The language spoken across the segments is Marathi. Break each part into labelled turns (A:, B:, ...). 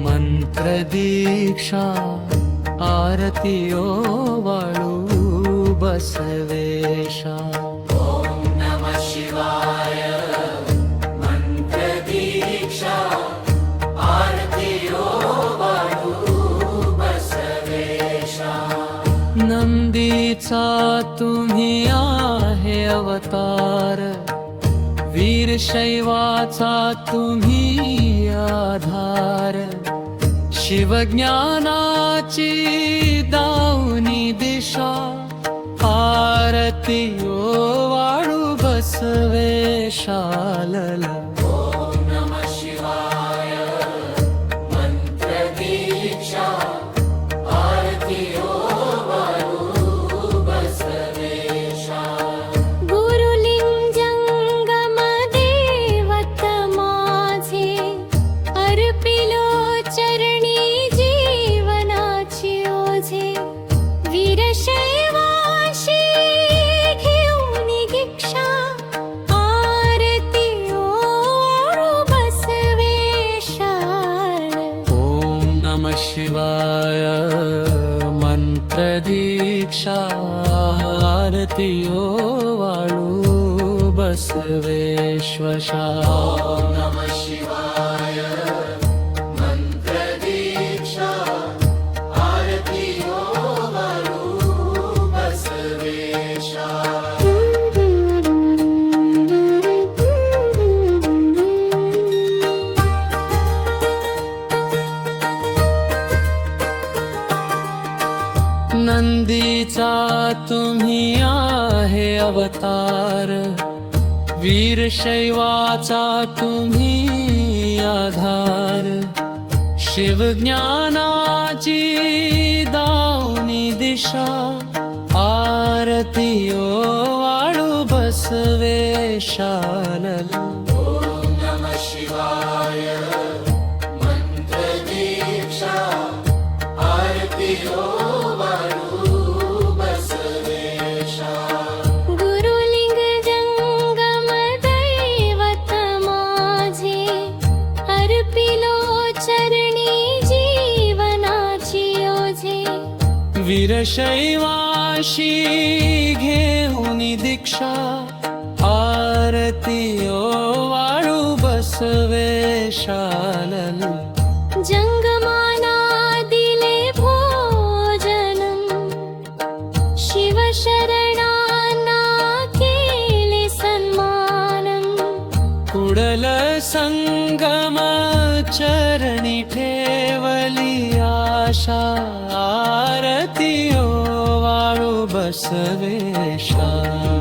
A: मंत्र दीक्षा आरतीओ वाळू बसवेशा.
B: ओम नमः शिवाय. मंत्र दीक्षा आरतीओ वाळू बसवेशा.
A: नंदीचा तुम्ही आहे अवतार, वीरशैवाचा तुम्ही आधार. शिवज्ञानाची दावनी दिशा आरती ओ वाळू बसवेशालला.
B: ओम नमः शिवाय. मंत्र दीक्षा आरतीओ वाळू बसवेशा.
C: गुरुलिंगम देवत माझे, अर्पिलो चरणी जीवनाची ओझे. वीरशैवाशी घेऊन दीक्षा आरती ओ वाळू बसवेशाल.
A: ओम नमः शिवाय. मंत्र दीक्षा आरती ओ वाळू बसवेश्वशा.
B: ओम नमः शिवाय. मंत्र दीक्षा आरतीओ वाळू बसवेशा.
A: नंदीचा तुम्ही आहे अवतार, वीरशैवाचा तुम्ही आधार. शिवज्ञानाची दावनी दिशा आरती ओ वाळू बसवेशालला.
B: ओम नमः शिवाय. मंत्र दीक्षा आरतीओ वाळू बसवेशा.
C: गुरुलिंग जंगम दैवत माझे, अर्पिलो चरणी जीवनाची ओझे.
A: वीरशैवाशी घेऊन दीक्षा आरती ओ वाळू बसवेशालला.
C: जंगमाना दिले भोजनम, शिवशरणांना केले सन्मानम.
A: कुडल संगम चरणी ठेवली आशा आरती ओ वाळू बसवेशा.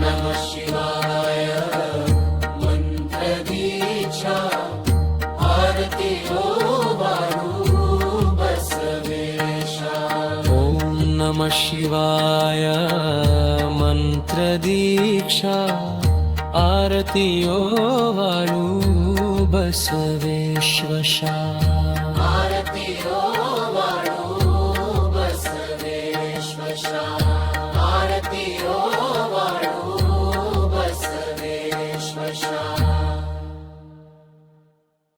B: नमः शिवाय. मंत्र दीक्षा आरतीओ वाळू बसवेशा.
A: ओम नमः शिवाय. मंत्र दीक्षा आरती ओ वाळू बसवेश्वशा.
B: आरतीओ वाळू